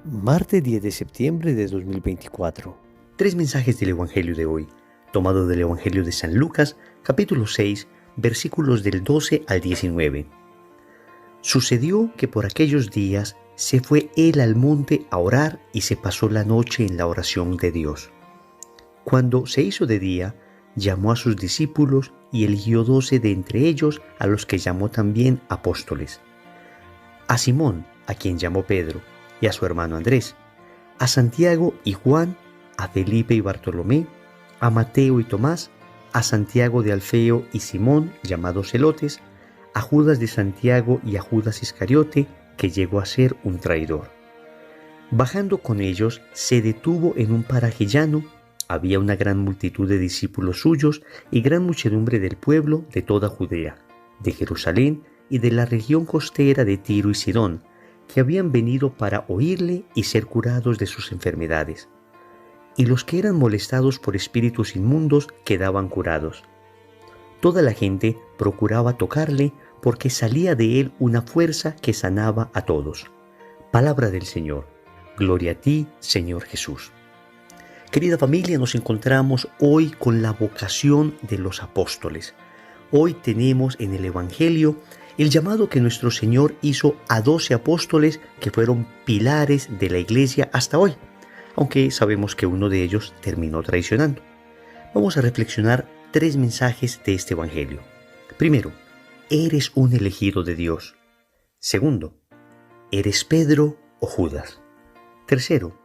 Martes 10 de septiembre de 2024. Tres mensajes del Evangelio de hoy, tomado del Evangelio de San Lucas, capítulo 6, versículos del 12 al 19. Sucedió que por aquellos días se fue él al monte a orar y se pasó la noche en la oración de Dios. Cuando se hizo de día, llamó a sus discípulos y eligió 12 de entre ellos, a los que llamó también apóstoles. A Simón, a quien llamó Pedro, y a su hermano Andrés, a Santiago y Juan, a Felipe y Bartolomé, a Mateo y Tomás, a Santiago de Alfeo y Simón, llamados Zelotes, a Judas de Santiago y a Judas Iscariote, que llegó a ser un traidor. Bajando con ellos, se detuvo en un paraje llano. Había una gran multitud de discípulos suyos y gran muchedumbre del pueblo de toda Judea, de Jerusalén y de la región costera de Tiro y Sidón, que habían venido para oírle y ser curados de sus enfermedades. Y los que eran molestados por espíritus inmundos quedaban curados. Toda la gente procuraba tocarle, porque salía de él una fuerza que sanaba a todos. Palabra del Señor. Gloria a ti, Señor Jesús. Querida familia, nos encontramos hoy con la vocación de los apóstoles. Hoy tenemos en el Evangelio el llamado que nuestro Señor hizo a 12 apóstoles que fueron pilares de la iglesia hasta hoy, aunque sabemos que uno de ellos terminó traicionando. Vamos a reflexionar 3 mensajes de este Evangelio. Primero, eres un elegido de Dios. Segundo, eres Pedro o Judas. Tercero,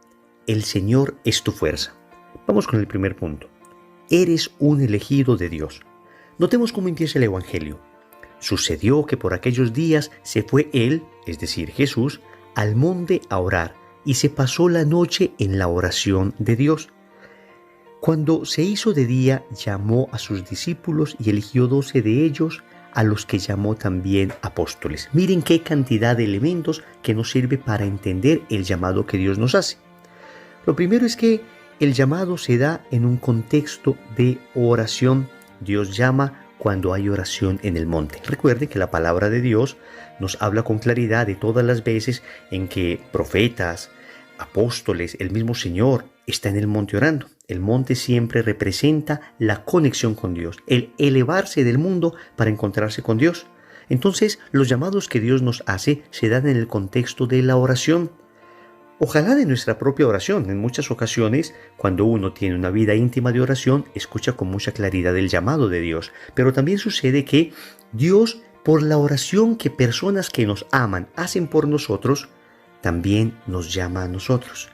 el Señor es tu fuerza. Vamos con el primer punto. Eres un elegido de Dios. Notemos cómo empieza el Evangelio. Sucedió que por aquellos días se fue él, es decir, Jesús, al monte a orar y se pasó la noche en la oración de Dios. Cuando se hizo de día, llamó a sus discípulos y eligió 12 de ellos, a los que llamó también apóstoles. Miren qué cantidad de elementos que nos sirve para entender el llamado que Dios nos hace. Lo primero es que el llamado se da en un contexto de oración. Dios llama cuando hay oración en el monte. Recuerden que la palabra de Dios nos habla con claridad de todas las veces en que profetas, apóstoles, el mismo Señor está en el monte orando. El monte siempre representa la conexión con Dios, el elevarse del mundo para encontrarse con Dios. Entonces, los llamados que Dios nos hace se dan en el contexto de la oración. Ojalá de nuestra propia oración. En muchas ocasiones, cuando uno tiene una vida íntima de oración, escucha con mucha claridad el llamado de Dios. Pero también sucede que Dios, por la oración que personas que nos aman hacen por nosotros, también nos llama a nosotros.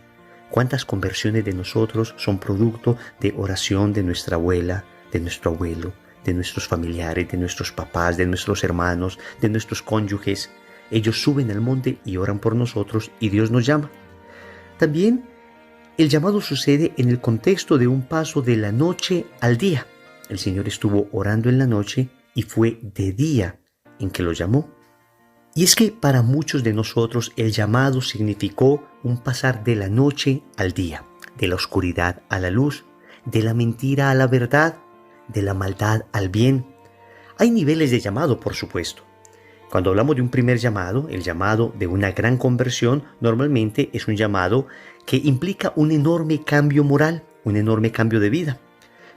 ¿Cuántas conversiones de nosotros son producto de oración de nuestra abuela, de nuestro abuelo, de nuestros familiares, de nuestros papás, de nuestros hermanos, de nuestros cónyuges? Ellos suben al monte y oran por nosotros y Dios nos llama. También el llamado sucede en el contexto de un paso de la noche al día. El Señor estuvo orando en la noche y fue de día en que lo llamó. Y es que para muchos de nosotros el llamado significó un pasar de la noche al día, de la oscuridad a la luz, de la mentira a la verdad, de la maldad al bien. Hay niveles de llamado, por supuesto. Cuando hablamos de un primer llamado, el llamado de una gran conversión, normalmente es un llamado que implica un enorme cambio moral, un enorme cambio de vida.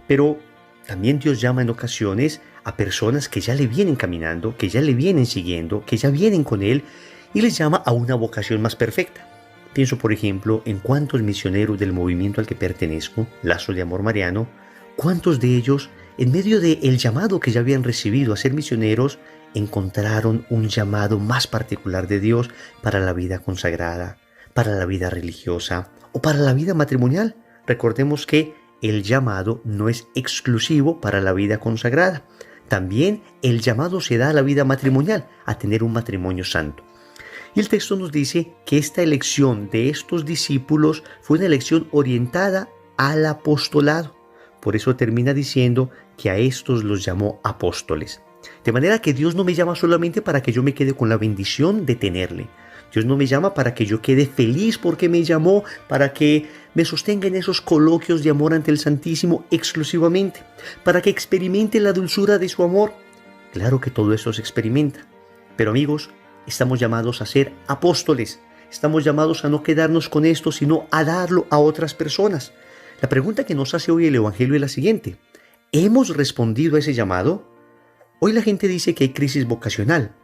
Pero también Dios llama en ocasiones a personas que ya le vienen caminando, que ya le vienen siguiendo, que ya vienen con Él, y les llama a una vocación más perfecta. Pienso, por ejemplo, en cuántos misioneros del movimiento al que pertenezco, Lazos de Amor Mariano, cuántos de ellos, en medio del llamado que ya habían recibido a ser misioneros, encontraron un llamado más particular de Dios para la vida consagrada, para la vida religiosa o para la vida matrimonial. Recordemos que el llamado no es exclusivo para la vida consagrada. También el llamado se da a la vida matrimonial, a tener un matrimonio santo. Y el texto nos dice que esta elección de estos discípulos fue una elección orientada al apostolado. Por eso termina diciendo que a estos los llamó apóstoles. De manera que Dios no me llama solamente para que yo me quede con la bendición de tenerle. Dios no me llama para que yo quede feliz porque me llamó, para que me sostenga en esos coloquios de amor ante el Santísimo exclusivamente, para que experimente la dulzura de su amor. Claro que todo eso se experimenta. Pero amigos, estamos llamados a ser apóstoles. estamos llamados a no quedarnos con esto, sino a darlo a otras personas. La pregunta que nos hace hoy el Evangelio es la siguiente: ¿hemos respondido a ese llamado? Hoy la gente dice que hay crisis vocacional.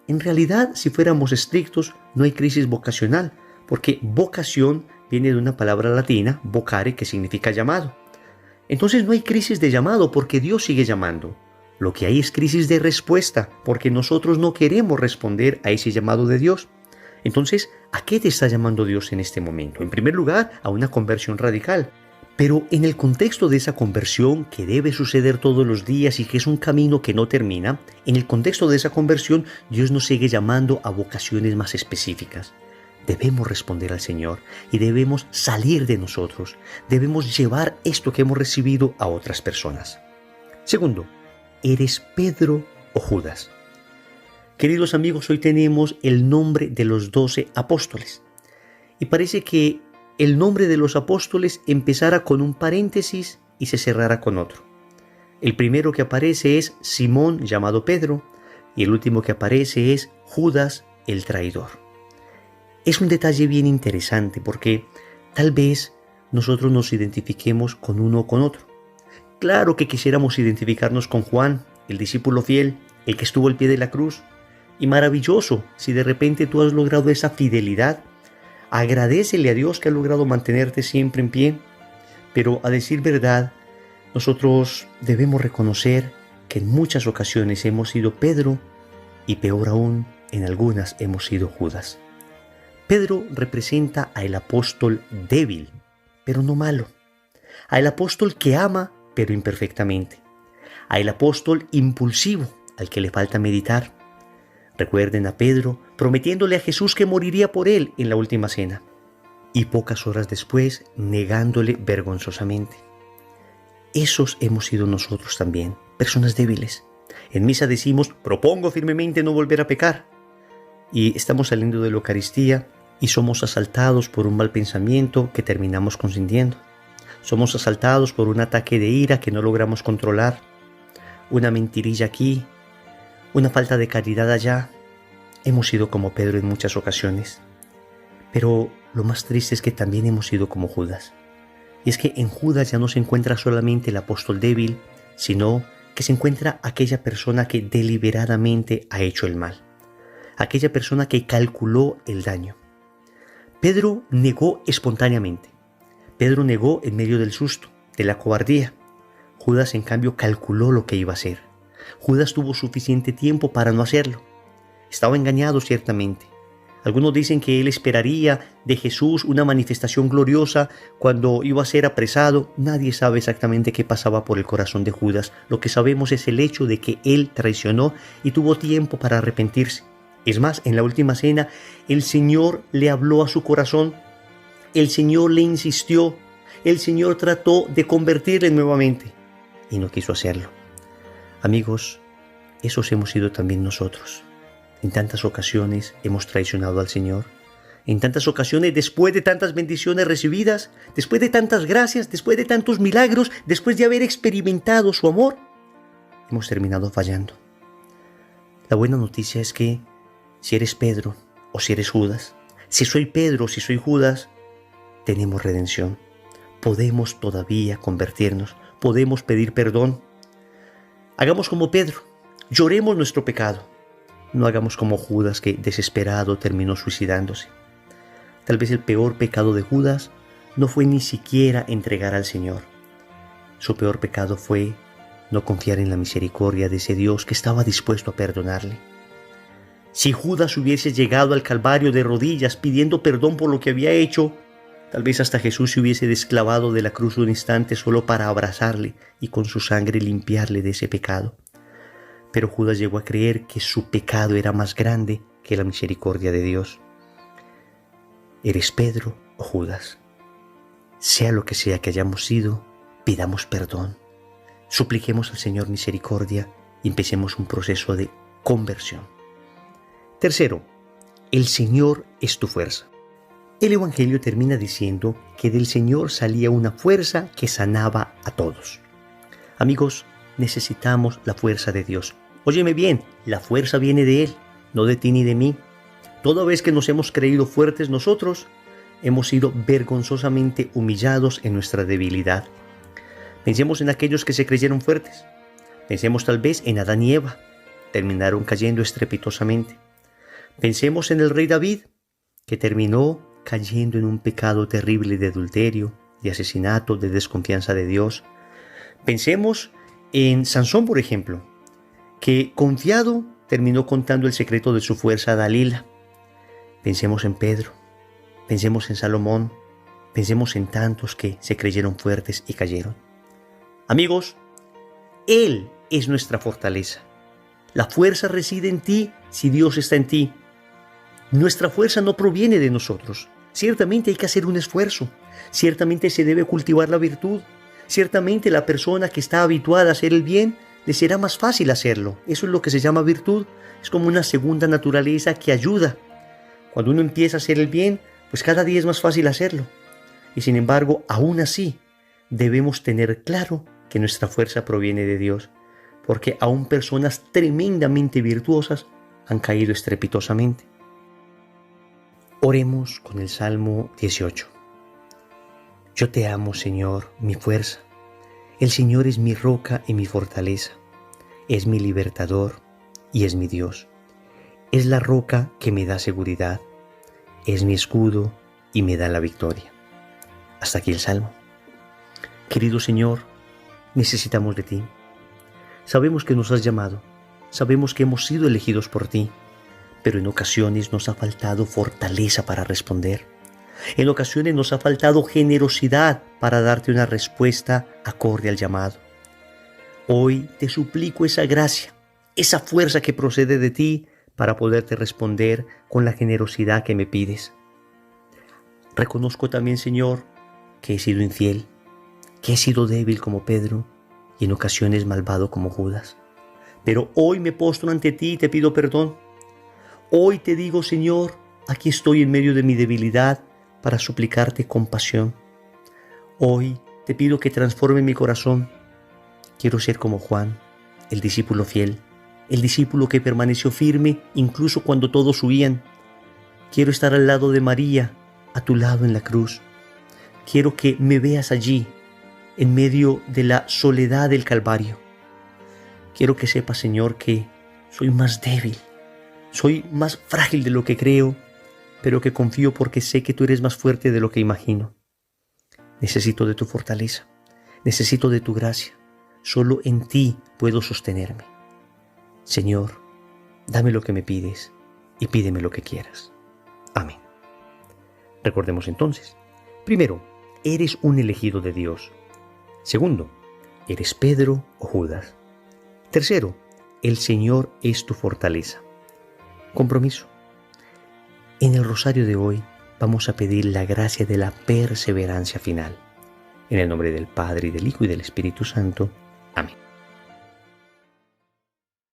En realidad, si fuéramos estrictos, no hay crisis vocacional, porque vocación viene de una palabra latina, vocare, que significa llamado. Entonces no hay crisis de llamado porque Dios sigue llamando. Lo que hay es crisis de respuesta, porque nosotros no queremos responder a ese llamado de Dios. Entonces, ¿a qué te está llamando Dios en este momento? En primer lugar, a una conversión radical. Pero en el contexto de esa conversión que debe suceder todos los días y que es un camino que no termina, en el contexto de esa conversión, Dios nos sigue llamando a vocaciones más específicas. Debemos responder al Señor y debemos salir de nosotros. Debemos llevar esto que hemos recibido a otras personas. Segundo, ¿eres Pedro o Judas? Queridos amigos, hoy tenemos el nombre de los 12 apóstoles. Y parece que el nombre de los apóstoles empezara con un paréntesis y se cerrara con otro. El primero que aparece es Simón, llamado Pedro, y el último que aparece es Judas, el traidor. Es un detalle bien interesante porque tal vez nosotros nos identifiquemos con uno o con otro. Claro que quisiéramos identificarnos con Juan, el discípulo fiel, el que estuvo al pie de la cruz. Y maravilloso si de repente tú has logrado esa fidelidad. Agradécele a Dios que ha logrado mantenerte siempre en pie. Pero a decir verdad, nosotros debemos reconocer que en muchas ocasiones hemos sido Pedro y peor aún, en algunas hemos sido Judas. Pedro representa al apóstol débil, pero no malo. Al apóstol que ama, pero imperfectamente. Al apóstol impulsivo, al que le falta meditar. Recuerden a Pedro prometiéndole a Jesús que moriría por él en la última cena. Y pocas horas después, negándole vergonzosamente. Esos hemos sido nosotros también, personas débiles. En misa decimos, propongo firmemente no volver a pecar. Y estamos saliendo de la Eucaristía y somos asaltados por un mal pensamiento que terminamos consintiendo. Somos asaltados por un ataque de ira que no logramos controlar. Una mentirilla aquí, una falta de caridad allá. Hemos sido como Pedro en muchas ocasiones. Pero lo más triste es que también hemos sido como Judas. Y es que en Judas ya no se encuentra solamente el apóstol débil, sino que se encuentra aquella persona que deliberadamente ha hecho el mal. Aquella persona que calculó el daño. Pedro negó espontáneamente. Pedro negó en medio del susto, de la cobardía. Judas, en cambio, calculó lo que iba a hacer. Judas tuvo suficiente tiempo para no hacerlo. Estaba engañado ciertamente. Algunos dicen que él esperaría de Jesús una manifestación gloriosa cuando iba a ser apresado. Nadie sabe exactamente qué pasaba por el corazón de Judas. Lo que sabemos es el hecho de que él traicionó y tuvo tiempo para arrepentirse. Es más, en la última cena, el Señor le habló a su corazón. El Señor le insistió. El Señor trató de convertirle nuevamente y no quiso hacerlo. Amigos, esos hemos sido también nosotros. En tantas ocasiones hemos traicionado al Señor. En tantas ocasiones, después de tantas bendiciones recibidas, después de tantas gracias, después de tantos milagros, después de haber experimentado su amor, hemos terminado fallando. La buena noticia es que si eres Pedro o si eres Judas, si soy Pedro o si soy Judas, tenemos redención. Podemos todavía convertirnos, podemos pedir perdón. Hagamos como Pedro, lloremos nuestro pecado. No hagamos como Judas, que desesperado terminó suicidándose. Tal vez el peor pecado de Judas no fue ni siquiera entregar al Señor. Su peor pecado fue no confiar en la misericordia de ese Dios que estaba dispuesto a perdonarle. Si Judas hubiese llegado al Calvario de rodillas pidiendo perdón por lo que había hecho, tal vez hasta Jesús se hubiese desclavado de la cruz un instante solo para abrazarle y con su sangre limpiarle de ese pecado. Pero Judas llegó a creer que su pecado era más grande que la misericordia de Dios. ¿Eres Pedro o Judas? Sea lo que sea que hayamos sido, pidamos perdón. Supliquemos al Señor misericordia y empecemos un proceso de conversión. Tercero, el Señor es tu fuerza. El Evangelio termina diciendo que del Señor salía una fuerza que sanaba a todos. Amigos, necesitamos la fuerza de Dios. Óyeme bien, la fuerza viene de Él, no de ti ni de mí. Toda vez que nos hemos creído fuertes nosotros, hemos sido vergonzosamente humillados en nuestra debilidad. Pensemos en aquellos que se creyeron fuertes. Pensemos tal vez en Adán y Eva. Terminaron cayendo estrepitosamente. Pensemos en el rey David, que terminó cayendo en un pecado terrible de adulterio, de asesinato, de desconfianza de Dios. Pensemos en Sansón, por ejemplo, que confiado terminó contando el secreto de su fuerza a Dalila. Pensemos en Pedro, pensemos en Salomón, pensemos en tantos que se creyeron fuertes y cayeron. Amigos, Él es nuestra fortaleza. La fuerza reside en ti si Dios está en ti. Nuestra fuerza no proviene de nosotros. Ciertamente hay que hacer un esfuerzo. Ciertamente se debe cultivar la virtud. Ciertamente la persona que está habituada a hacer el bien, le será más fácil hacerlo. Eso es lo que se llama virtud. Es como una segunda naturaleza que ayuda. Cuando uno empieza a hacer el bien, pues cada día es más fácil hacerlo. Y sin embargo, aún así, debemos tener claro que nuestra fuerza proviene de Dios, porque aún personas tremendamente virtuosas han caído estrepitosamente. Oremos con el Salmo 18. Yo te amo, Señor, mi fuerza. El Señor es mi roca y mi fortaleza. Es mi libertador y es mi Dios. Es la roca que me da seguridad. Es mi escudo y me da la victoria. Hasta aquí el Salmo. Querido Señor, necesitamos de ti. Sabemos que nos has llamado. Sabemos que hemos sido elegidos por ti. Pero en ocasiones nos ha faltado fortaleza para responder. En ocasiones nos ha faltado generosidad para darte una respuesta acorde al llamado. Hoy te suplico esa gracia, esa fuerza que procede de ti para poderte responder con la generosidad que me pides. Reconozco también, Señor, que he sido infiel, que he sido débil como Pedro y en ocasiones malvado como Judas. Pero hoy me postro ante ti y te pido perdón. Hoy te digo, Señor, aquí estoy en medio de mi debilidad para suplicarte compasión. Hoy te pido que transforme mi corazón. Quiero ser como Juan, el discípulo fiel, el discípulo que permaneció firme incluso cuando todos huían. Quiero estar al lado de María, a tu lado en la cruz. Quiero que me veas allí, en medio de la soledad del Calvario. Quiero que sepas, Señor, que soy más débil, soy más frágil de lo que creo, pero que confío porque sé que tú eres más fuerte de lo que imagino. Necesito de tu fortaleza, necesito de tu gracia. Solo en ti puedo sostenerme. Señor, dame lo que me pides y pídeme lo que quieras. Amén. Recordemos entonces. Primero, eres un elegido de Dios. Segundo, eres Pedro o Judas. Tercero, el Señor es tu fortaleza. Compromiso. En el rosario de hoy vamos a pedir la gracia de la perseverancia final. En el nombre del Padre, y del Hijo, y del Espíritu Santo. Amén.